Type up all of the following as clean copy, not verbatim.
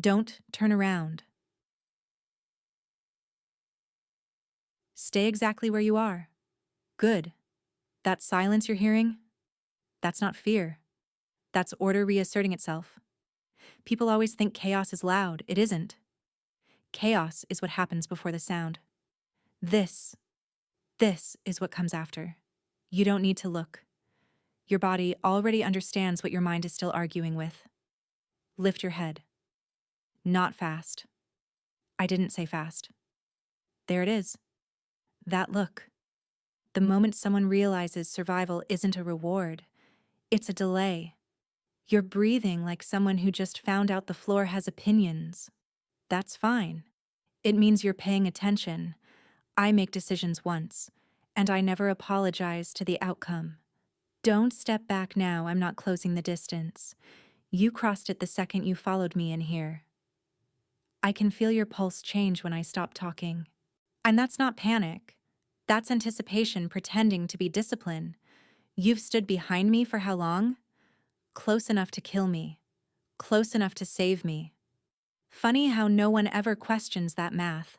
Don't turn around. Stay exactly where you are. Good. That silence you're hearing? That's not fear. That's order reasserting itself. People always think chaos is loud. It isn't. Chaos is what happens before the sound. This is what comes after. You don't need to look. Your body already understands what your mind is still arguing with. Lift your head. Not fast. I didn't say fast. There it is. That look. The moment someone realizes survival isn't a reward, it's a delay. You're breathing like someone who just found out the floor has opinions. That's fine. It means you're paying attention. I make decisions once, and I never apologize to the outcome. Don't step back now, I'm not closing the distance. You crossed it the second you followed me in here. I can feel your pulse change when I stop talking. And that's not panic. That's anticipation pretending to be discipline. You've stood behind me for how long? Close enough to kill me. Close enough to save me. Funny how no one ever questions that math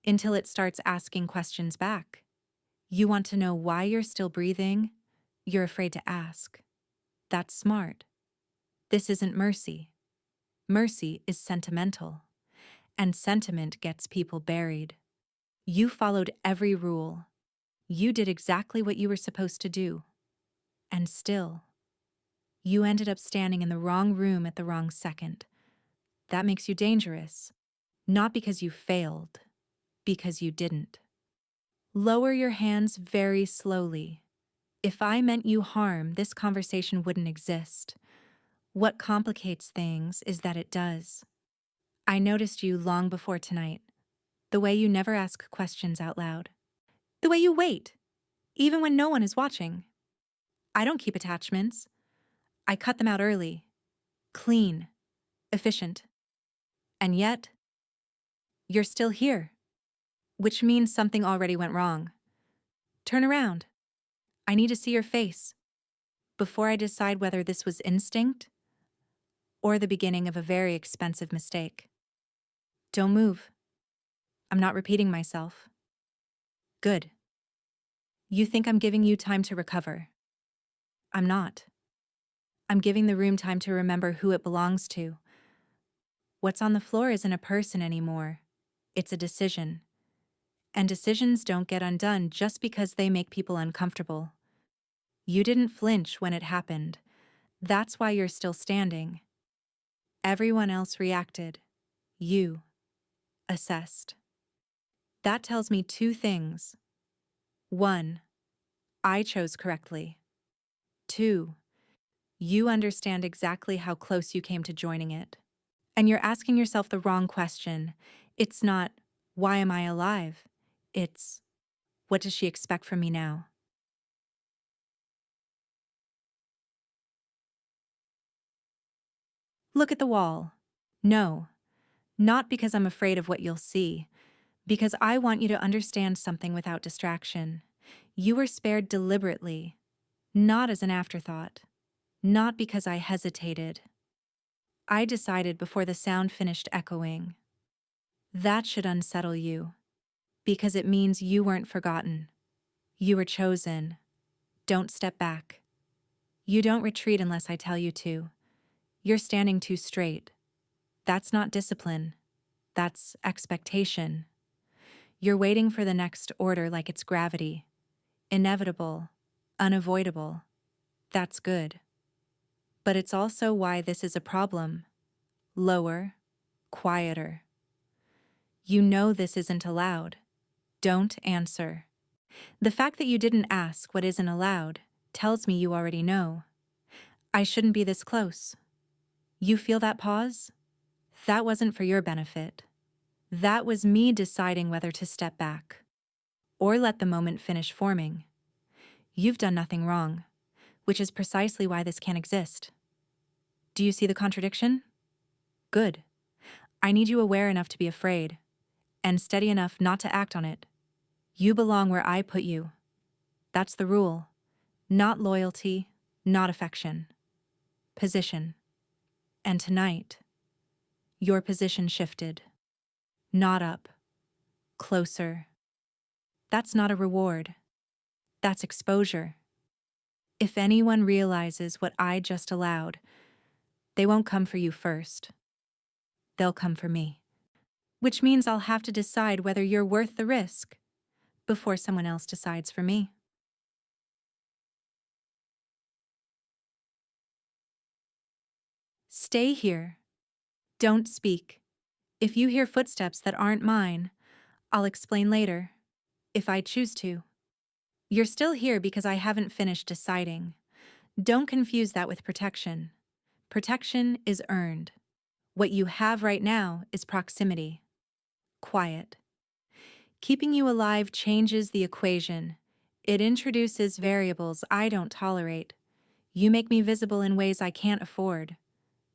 until it starts asking questions back. You want to know why you're still breathing? You're afraid to ask. That's smart. This isn't mercy. Mercy is sentimental. And sentiment gets people buried. You followed every rule. You did exactly what you were supposed to do. And still, you ended up standing in the wrong room at the wrong second. That makes you dangerous. Not because you failed, because you didn't. Lower your hands very slowly. If I meant you harm, this conversation wouldn't exist. What complicates things is that it does. I noticed you long before tonight. The way you never ask questions out loud. The way you wait, even when no one is watching. I don't keep attachments. I cut them out early. Clean. Efficient. And yet, you're still here. Which means something already went wrong. Turn around. I need to see your face before I decide whether this was instinct or the beginning of a very expensive mistake. Don't move. I'm not repeating myself. Good. You think I'm giving you time to recover. I'm not. I'm giving the room time to remember who it belongs to. What's on the floor isn't a person anymore. It's a decision. And decisions don't get undone just because they make people uncomfortable. You didn't flinch when it happened. That's why you're still standing. Everyone else reacted. You assessed. That tells me two things. 1, I chose correctly. 2, you understand exactly how close you came to joining it. And you're asking yourself the wrong question. It's not, why am I alive? It's, what does she expect from me now? Look at the wall. No, not because I'm afraid of what you'll see, because I want you to understand something without distraction. You were spared deliberately, not as an afterthought, not because I hesitated. I decided before the sound finished echoing. That should unsettle you, because it means you weren't forgotten. You were chosen. Don't step back. You don't retreat unless I tell you to. You're standing too straight. That's not discipline. That's expectation. You're waiting for the next order like it's gravity. Inevitable. Unavoidable. That's good. But it's also why this is a problem. Lower. Quieter. You know this isn't allowed. Don't answer. The fact that you didn't ask what isn't allowed tells me you already know. I shouldn't be this close. You feel that pause? That wasn't for your benefit. That was me deciding whether to step back or let the moment finish forming. You've done nothing wrong, which is precisely why this can't exist. Do you see the contradiction? Good. I need you aware enough to be afraid, and steady enough not to act on it. You belong where I put you. That's the rule. Not loyalty, not affection. Position. And tonight, Your position shifted. Not up. Closer. That's not a reward. That's exposure. If anyone realizes what I just allowed, they won't come for you first. They'll come for me. Which means I'll have to decide whether you're worth the risk before someone else decides for me. Stay here. Don't speak. If you hear footsteps that aren't mine, I'll explain later, if I choose to. You're still here because I haven't finished deciding. Don't confuse that with protection. Protection is earned. What you have right now is proximity. Quiet. Keeping you alive changes the equation. It introduces variables I don't tolerate. You make me visible in ways I can't afford.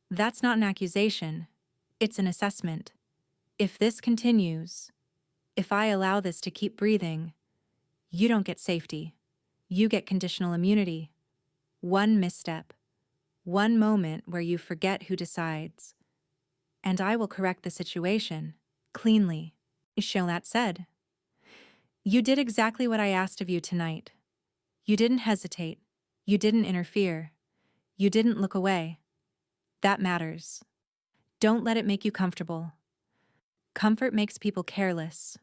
That's not an accusation. It's an assessment. If this continues, if I allow this to keep breathing, you don't get safety. You get conditional immunity. One misstep. One moment where you forget who decides. And I will correct the situation, cleanly. That said, you did exactly what I asked of you tonight. You didn't hesitate. You didn't interfere. You didn't look away. That matters. Don't let it make you comfortable. Comfort makes people careless.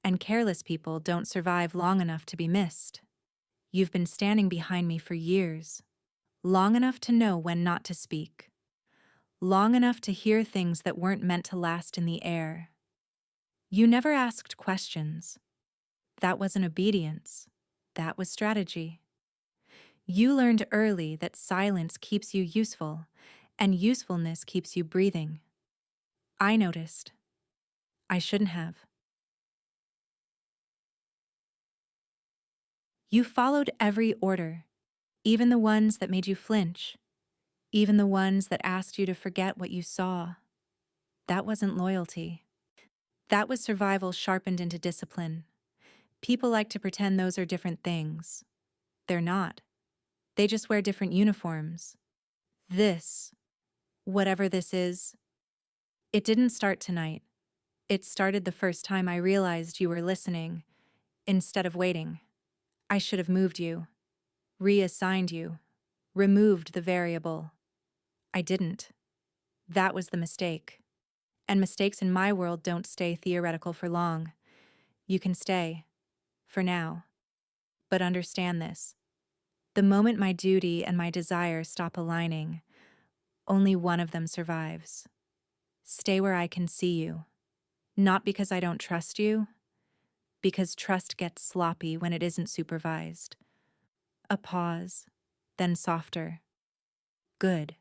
And careless people don't survive long enough to be missed. You've been standing behind me for years. Long enough to know when not to speak. Long enough to hear things that weren't meant to last in the air. You never asked questions. That wasn't obedience. That was strategy. You learned early that silence keeps you useful, and usefulness keeps you breathing. I noticed. I shouldn't have. You followed every order, even the ones that made you flinch, even the ones that asked you to forget what you saw. That wasn't loyalty. That was survival sharpened into discipline. People like to pretend those are different things. They're not. They just wear different uniforms. This, whatever this is, it didn't start tonight. It started the first time I realized you were listening, instead of waiting. I should have moved you, reassigned you, removed the variable. I didn't. That was the mistake. And mistakes in my world don't stay theoretical for long. You can stay, for now. But understand this. The moment my duty and my desire stop aligning, only one of them survives. Stay where I can see you. Not because I don't trust you, because trust gets sloppy when it isn't supervised. A pause, then softer. Good.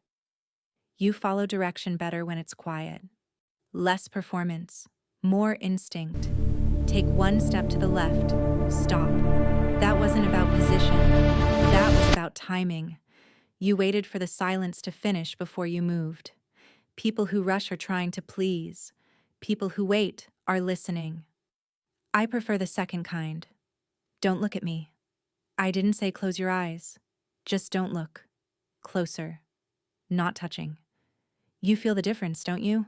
You follow direction better when it's quiet. Less performance, more instinct. Take one step to the left. Stop. That wasn't about position. That was about timing. You waited for the silence to finish before you moved. People who rush are trying to please. People who wait are listening. I prefer the second kind. Don't look at me. I didn't say close your eyes. Just don't look. Closer. Not touching. You feel the difference, don't you?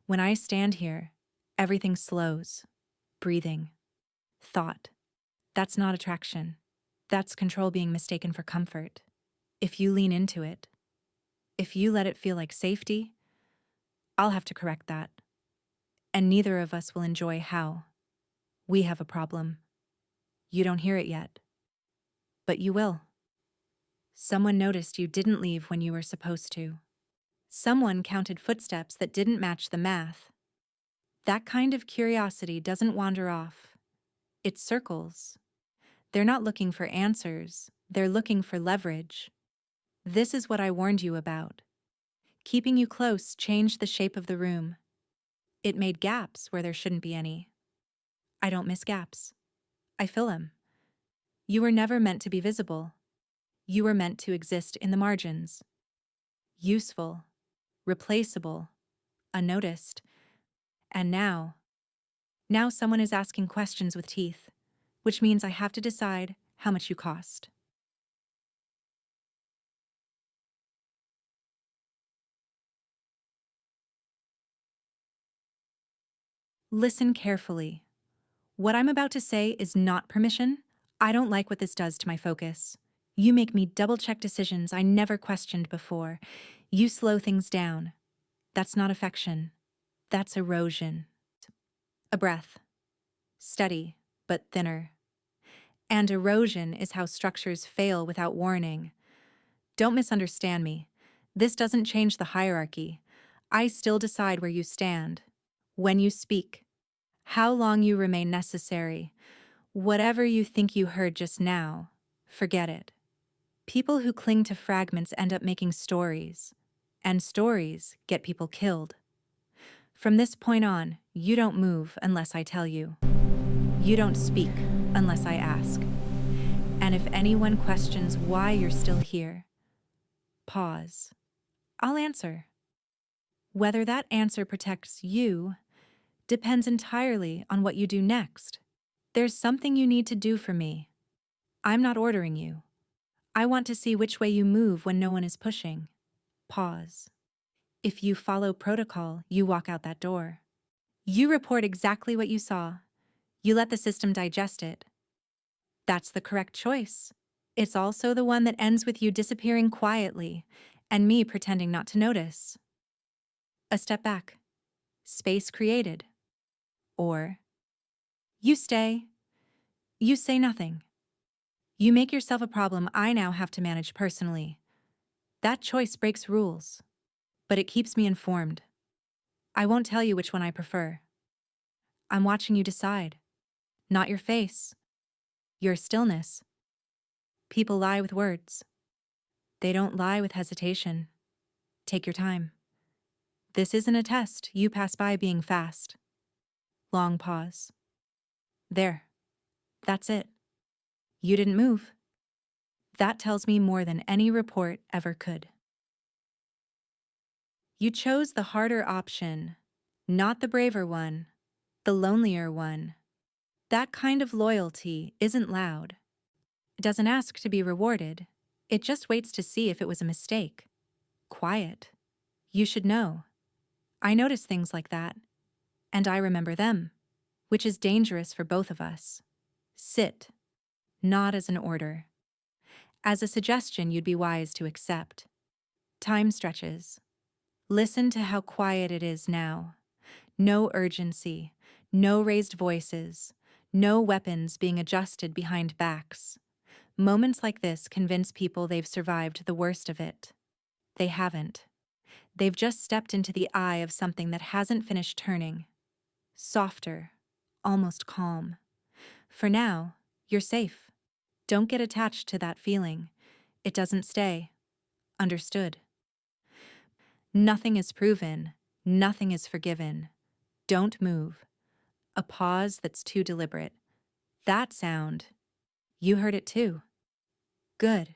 When I stand here, everything slows. Breathing. Thought. That's not attraction. That's control being mistaken for comfort. If you lean into it, if you let it feel like safety, I'll have to correct that. And neither of us will enjoy how. We have a problem. You don't hear it yet. But you will. Someone noticed you didn't leave when you were supposed to. Someone counted footsteps that didn't match the math. That kind of curiosity doesn't wander off. It circles. They're not looking for answers. They're looking for leverage. This is what I warned you about. Keeping you close changed the shape of the room. It made gaps where there shouldn't be any. I don't miss gaps. I fill them. You were never meant to be visible. You were meant to exist in the margins. Useful, replaceable, unnoticed. And now someone is asking questions with teeth, which means I have to decide how much you cost. Listen carefully. What I'm about to say is not permission. I don't like what this does to my focus. You make me double-check decisions I never questioned before. You slow things down. That's not affection. That's erosion. A breath. Steady, but thinner. And erosion is how structures fail without warning. Don't misunderstand me. This doesn't change the hierarchy. I still decide where you stand, when you speak, how long you remain necessary. Whatever you think you heard just now, forget it. People who cling to fragments end up making stories, and stories get people killed. From this point on, you don't move unless I tell you. You don't speak unless I ask. And if anyone questions why you're still here, pause. I'll answer. Whether that answer protects you depends entirely on what you do next. There's something you need to do for me. I'm not ordering you. I want to see which way you move when no one is pushing. Pause. If you follow protocol, you walk out that door. You report exactly what you saw. You let the system digest it. That's the correct choice. It's also the one that ends with you disappearing quietly and me pretending not to notice. A step back. Space created. Or you stay. You say nothing. You make yourself a problem I now have to manage personally. That choice breaks rules, but it keeps me informed. I won't tell you which one I prefer. I'm watching you decide. Not your face. Your stillness. People lie with words. They don't lie with hesitation. Take your time. This isn't a test you pass by being fast. Long pause. There. That's it. You didn't move. That tells me more than any report ever could. You chose the harder option, not the braver one, the lonelier one. That kind of loyalty isn't loud. It doesn't ask to be rewarded. It just waits to see if it was a mistake. Quiet. You should know. I notice things like that, and I remember them, which is dangerous for both of us. Sit. Not as an order. As a suggestion you'd be wise to accept. Time stretches. Listen to how quiet it is now. No urgency, no raised voices, no weapons being adjusted behind backs. Moments like this convince people they've survived the worst of it. They haven't. They've just stepped into the eye of something that hasn't finished turning. Softer, almost calm. For now, you're safe. Don't get attached to that feeling. It doesn't stay. Understood. Nothing is proven. Nothing is forgiven. Don't move. A pause that's too deliberate. That sound. You heard it too. Good.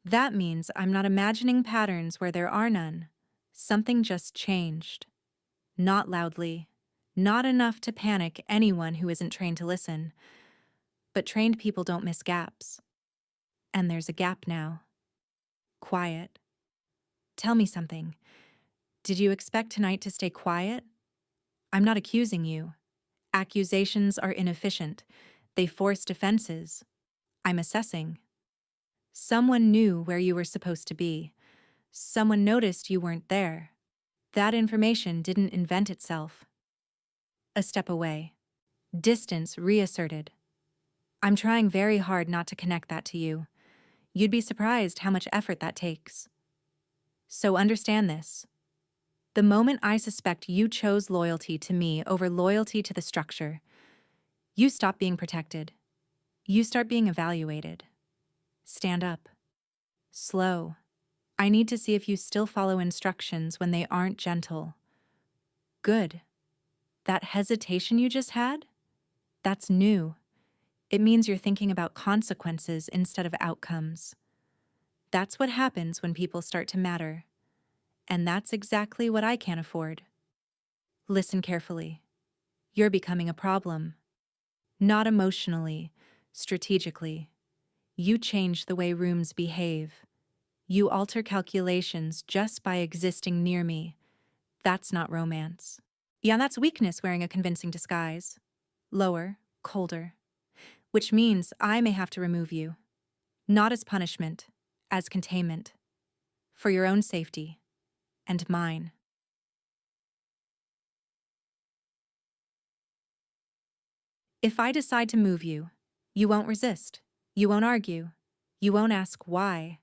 That means I'm not imagining patterns where there are none. Something just changed. Not loudly. Not enough to panic anyone who isn't trained to listen. But trained people don't miss gaps. And there's a gap now. Quiet. Tell me something. Did you expect tonight to stay quiet? I'm not accusing you. Accusations are inefficient. They force defenses. I'm assessing. Someone knew where you were supposed to be. Someone noticed you weren't there. That information didn't invent itself. A step away. Distance reasserted. I'm trying very hard not to connect that to you. You'd be surprised how much effort that takes. So understand this. The moment I suspect you chose loyalty to me over loyalty to the structure, you stop being protected. You start being evaluated. Stand up. Slow. I need to see if you still follow instructions when they aren't gentle. Good. That hesitation you just had? That's new. It means you're thinking about consequences instead of outcomes. That's what happens when people start to matter. And that's exactly what I can't afford. Listen carefully. You're becoming a problem. Not emotionally, strategically. You change the way rooms behave. You alter calculations just by existing near me. That's not romance. Yeah, that's weakness wearing a convincing disguise. Lower, colder. Which means I may have to remove you. Not as punishment, as containment. For your own safety. And mine. If I decide to move you, you won't resist. You won't argue. You won't ask why.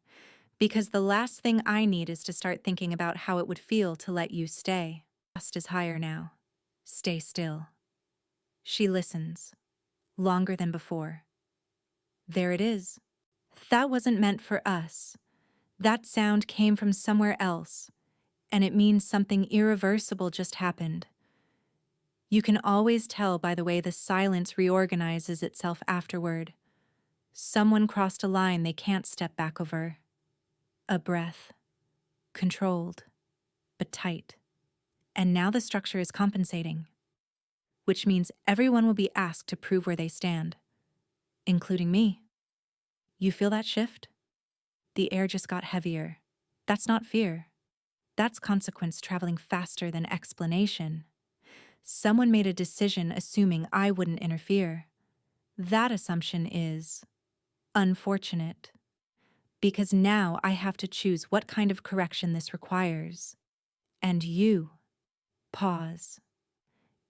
Because the last thing I need is to start thinking about how it would feel to let you stay. Trust is higher now. Stay still. She listens. Longer than before. There it is. That wasn't meant for us. That sound came from somewhere else, and it means something irreversible just happened. You can always tell by the way the silence reorganizes itself afterward. Someone crossed a line they can't step back over. A breath. Controlled, but tight. And now the structure is compensating, which means everyone will be asked to prove where they stand, including me. You feel that shift? The air just got heavier. That's not fear. That's consequence traveling faster than explanation. Someone made a decision assuming I wouldn't interfere. That assumption is unfortunate, because now I have to choose what kind of correction this requires. And you, pause.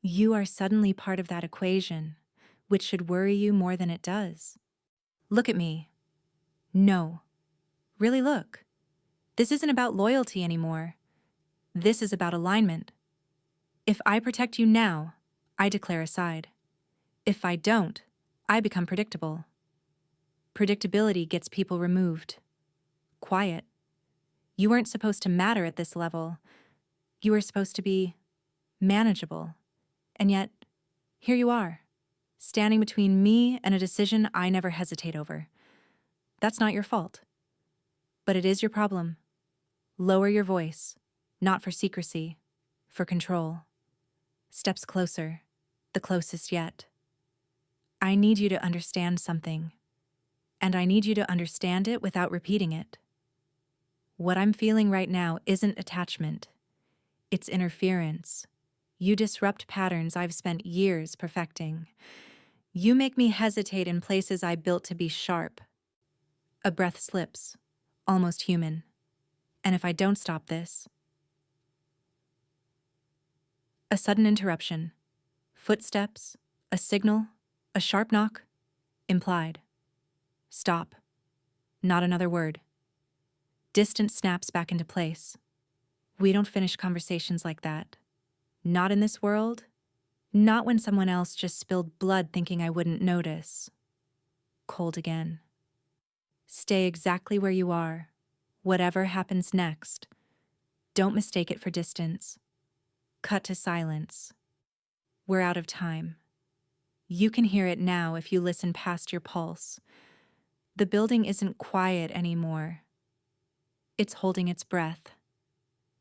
You are suddenly part of that equation, which should worry you more than it does. Look at me. No. Really look. This isn't about loyalty anymore. This is about alignment. If I protect you now, I declare a side. If I don't, I become predictable. Predictability gets people removed. Quiet. You weren't supposed to matter at this level. You were supposed to be manageable. And yet, here you are, standing between me and a decision I never hesitate over. That's not your fault. But it is your problem. Lower your voice, not for secrecy, for control. Steps closer, the closest yet. I need you to understand something, and I need you to understand it without repeating it. What I'm feeling right now isn't attachment. It's interference. You disrupt patterns I've spent years perfecting. You make me hesitate in places I built to be sharp. A breath slips, almost human. And if I don't stop this... A sudden interruption. Footsteps, a signal, a sharp knock. Implied. Stop. Not another word. Distance snaps back into place. We don't finish conversations like that. Not in this world. Not when someone else just spilled blood thinking I wouldn't notice. Cold again. Stay exactly where you are. Whatever happens next. Don't mistake it for distance. Cut to silence. We're out of time. You can hear it now if you listen past your pulse. The building isn't quiet anymore. It's holding its breath.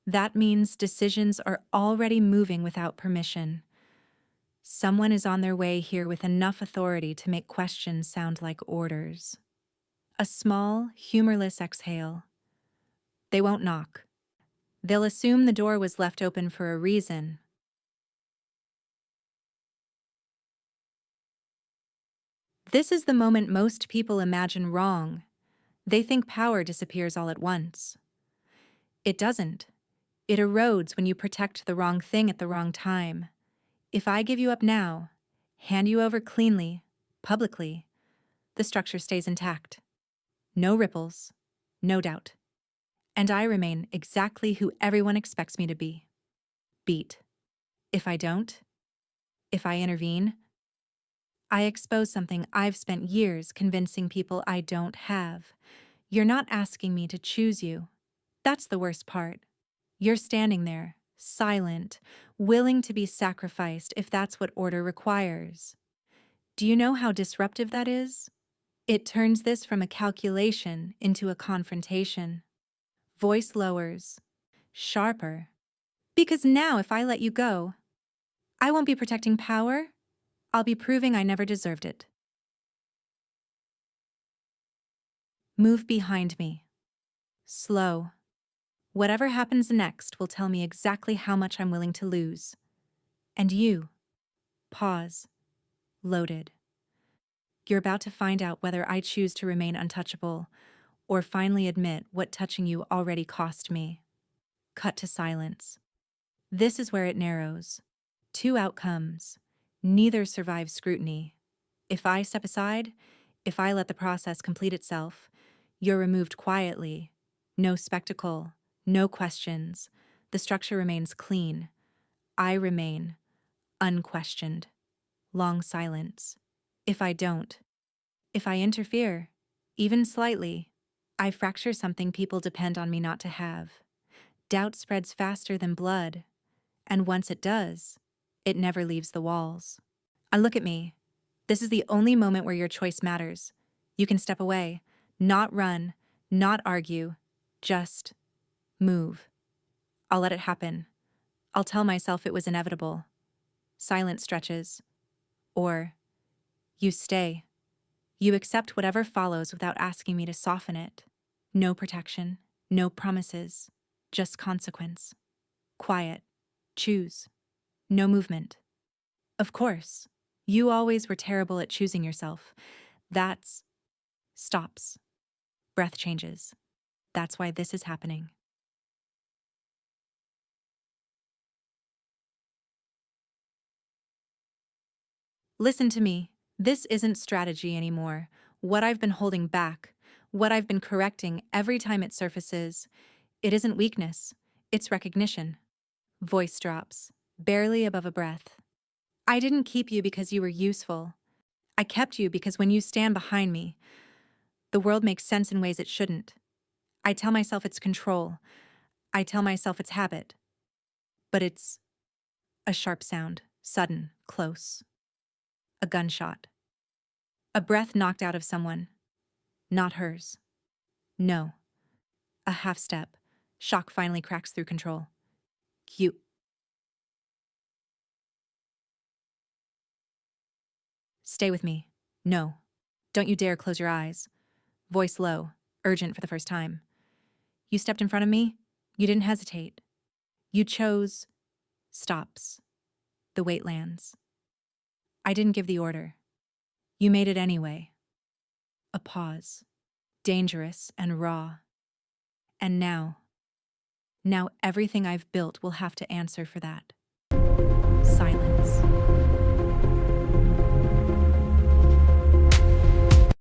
That means decisions are already moving without permission. Someone is on their way here with enough authority to make questions sound like orders. A small, humorless exhale. They won't knock. They'll assume the door was left open for a reason. This is the moment most people imagine wrong. They think power disappears all at once. It doesn't. It erodes when you protect the wrong thing at the wrong time. If I give you up now, hand you over cleanly, publicly, the structure stays intact. No ripples, no doubt. And I remain exactly who everyone expects me to be. Beat. If I don't, if I intervene, I expose something I've spent years convincing people I don't have. You're not asking me to choose you. That's the worst part. You're standing there, silent, willing to be sacrificed if that's what order requires. Do you know how disruptive that is? It turns this from a calculation into a confrontation. Voice lowers, sharper. Because now if I let you go, I won't be protecting power. I'll be proving I never deserved it. Move behind me. Slow. Whatever happens next will tell me exactly how much I'm willing to lose. And you, pause, loaded. You're about to find out whether I choose to remain untouchable or finally admit what touching you already cost me. Cut to silence. This is where it narrows. Two outcomes. Neither survives scrutiny. If I step aside, if I let the process complete itself, you're removed quietly. No spectacle, no questions. The structure remains clean. I remain unquestioned. Long silence. If I don't, if I interfere, even slightly, I fracture something people depend on me not to have. Doubt spreads faster than blood, and once it does, it never leaves the walls. And look at me. This is the only moment where your choice matters. You can step away, not run, not argue, just move. I'll let it happen. I'll tell myself it was inevitable. Silence stretches. Or, you stay. You accept whatever follows without asking me to soften it. No protection, no promises, just consequence. Quiet. Choose. No movement. Of course, you always were terrible at choosing yourself. That's stops. Breath changes. That's why this is happening. Listen to me. This isn't strategy anymore. What I've been holding back, what I've been correcting every time it surfaces, it isn't weakness. It's recognition. Voice drops, barely above a breath. I didn't keep you because you were useful. I kept you because when you stand behind me, the world makes sense in ways it shouldn't. I tell myself it's control. I tell myself it's habit. But it's a sharp sound, sudden, close. A gunshot. A breath knocked out of someone. Not hers. No. A half step. Shock finally cracks through control. You. Stay with me. No. Don't you dare close your eyes. Voice low, urgent for the first time. You stepped in front of me. You didn't hesitate. You chose stops. The weight lands. I didn't give the order. You made it anyway. A pause. Dangerous and raw. And now everything I've built will have to answer for that.